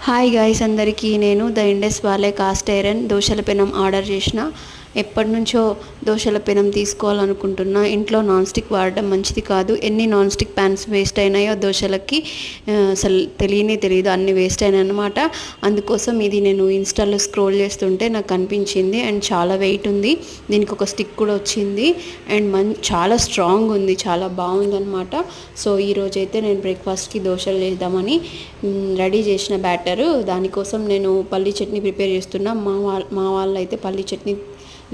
Hi guys అందరికీ నేను the Indus వాలే కాస్ట్ ఐరన్ దోశల పెనం ఆర్డర్ చేసిన. ఎప్పటి నుంచో దోశల పెనం తీసుకోవాలనుకుంటున్నా. ఇంట్లో నాన్ స్టిక్ వాడడం మంచిది కాదు. ఎన్ని నాన్ స్టిక్ ప్యాన్స్ వేస్ట్ అయినాయో దోశలకి అసలు తెలియదు, అన్ని వేస్ట్ అయినాయి అనమాట. అందుకోసం ఇది నేను ఇన్స్టాలో స్క్రోల్ చేస్తుంటే నాకు కనిపించింది. అండ్ చాలా వెయిట్ ఉంది, దీనికి ఒక స్టిక్ కూడా వచ్చింది. అండ్ చాలా స్ట్రాంగ్ ఉంది, చాలా బాగుందన్నమాట. సో ఈరోజైతే నేను బ్రేక్ఫాస్ట్కి దోశలు చేద్దామని రెడీ చేసిన బ్యాటరు. దానికోసం నేను పల్లీ చట్నీ ప్రిపేర్ చేస్తున్నా. మా వాళ్ళు అయితే పల్లీ చట్నీ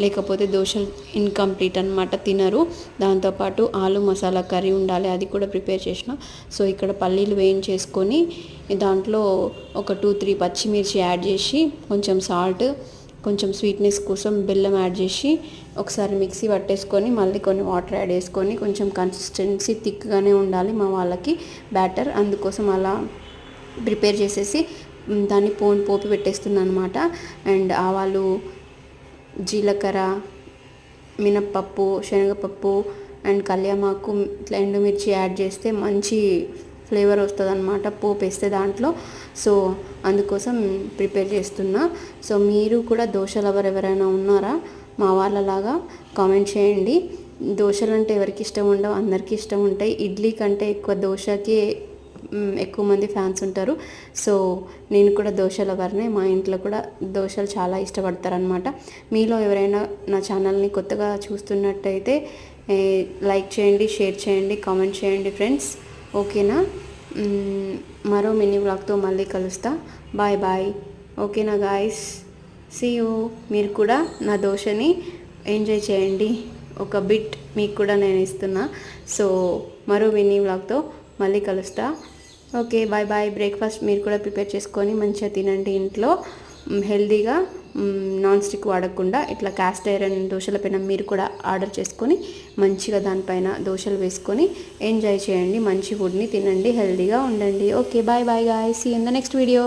లేకపోతే దోశలు ఇన్కంప్లీట్ అనమాట, తినరు. దాంతోపాటు ఆలు మసాలా కర్రీ ఉండాలి, అది కూడా ప్రిపేర్ చేసిన. సో ఇక్కడ పల్లీలు వేయించేసుకొని దాంట్లో ఒక 2-3 పచ్చిమిర్చి యాడ్ చేసి, కొంచెం సాల్ట్, కొంచెం స్వీట్నెస్ కోసం బెల్లం యాడ్ చేసి ఒకసారి మిక్సీ పట్టేసుకొని మళ్ళీ కొన్ని వాటర్ యాడ్ చేసుకొని, కొంచెం కన్సిస్టెన్సీ థిక్గానే ఉండాలి మా వాళ్ళకి బ్యాటర్. అందుకోసం అలా ప్రిపేర్ చేసేసి దాన్ని పోపు పెట్టేస్తున్నాను అనమాట. అండ్ ఆవాలు, జీలకర్ర, మినప్పప్పు, శనగపప్పు అండ్ కళ్యామాకు, ఇట్లా ఎండుమిర్చి యాడ్ చేస్తే మంచి ఫ్లేవర్ వస్తుంది అనమాట పోపు వేస్తే దాంట్లో. సో అందుకోసం ప్రిపేర్ చేస్తున్నా. సో మీరు కూడా దోశలు ఎవరైనా ఉన్నారా మా వాళ్ళలాగా? కామెంట్ చేయండి. దోశలు అంటే ఎవరికి ఇష్టం ఉండవు, అందరికీ ఇష్టం ఉంటాయి. ఇడ్లీ కంటే ఎక్కువ దోశకి ఎక్కువ మంది ఫ్యాన్స్ ఉంటారు. సో నేను కూడా దోశల వారినే, మా ఇంట్లో కూడా దోశలు చాలా ఇష్టపడతారనమాట. మీలో ఎవరైనా నా ఛానల్ని కొత్తగా చూస్తున్నట్టయితే లైక్ చేయండి, షేర్ చేయండి, కామెంట్ చేయండి ఫ్రెండ్స్. ఓకేనా? మరో మినీ వ్లాగ్తో మళ్ళీ కలుస్తా. Bye bye. ఓకేనా గాయస్? See you. మీరు కూడా నా దోశని ఎంజాయ్ చేయండి. ఒక బిట్ మీకు కూడా నేను ఇస్తున్నా. సో మరో మినీ వ్లాగ్తో మళ్ళీ కలుస్తా. Okay, bye bye. బ్రేక్ఫాస్ట్ మీరు కూడా ప్రిపేర్ చేసుకొని మంచిగా తినండి ఇంట్లో, హెల్దీగా. నాన్ స్టిక్ వాడకుండా ఇట్లా కాస్ట్ ఐరన్ దోశల పెనం మీరు కూడా ఆర్డర్ చేసుకొని మంచిగా దానిపైన దోశలు వేసుకొని ఎంజాయ్ చేయండి. మంచి ఫుడ్ని తినండి, హెల్దీగా ఉండండి. Okay, bye bye guys. See you in the next video.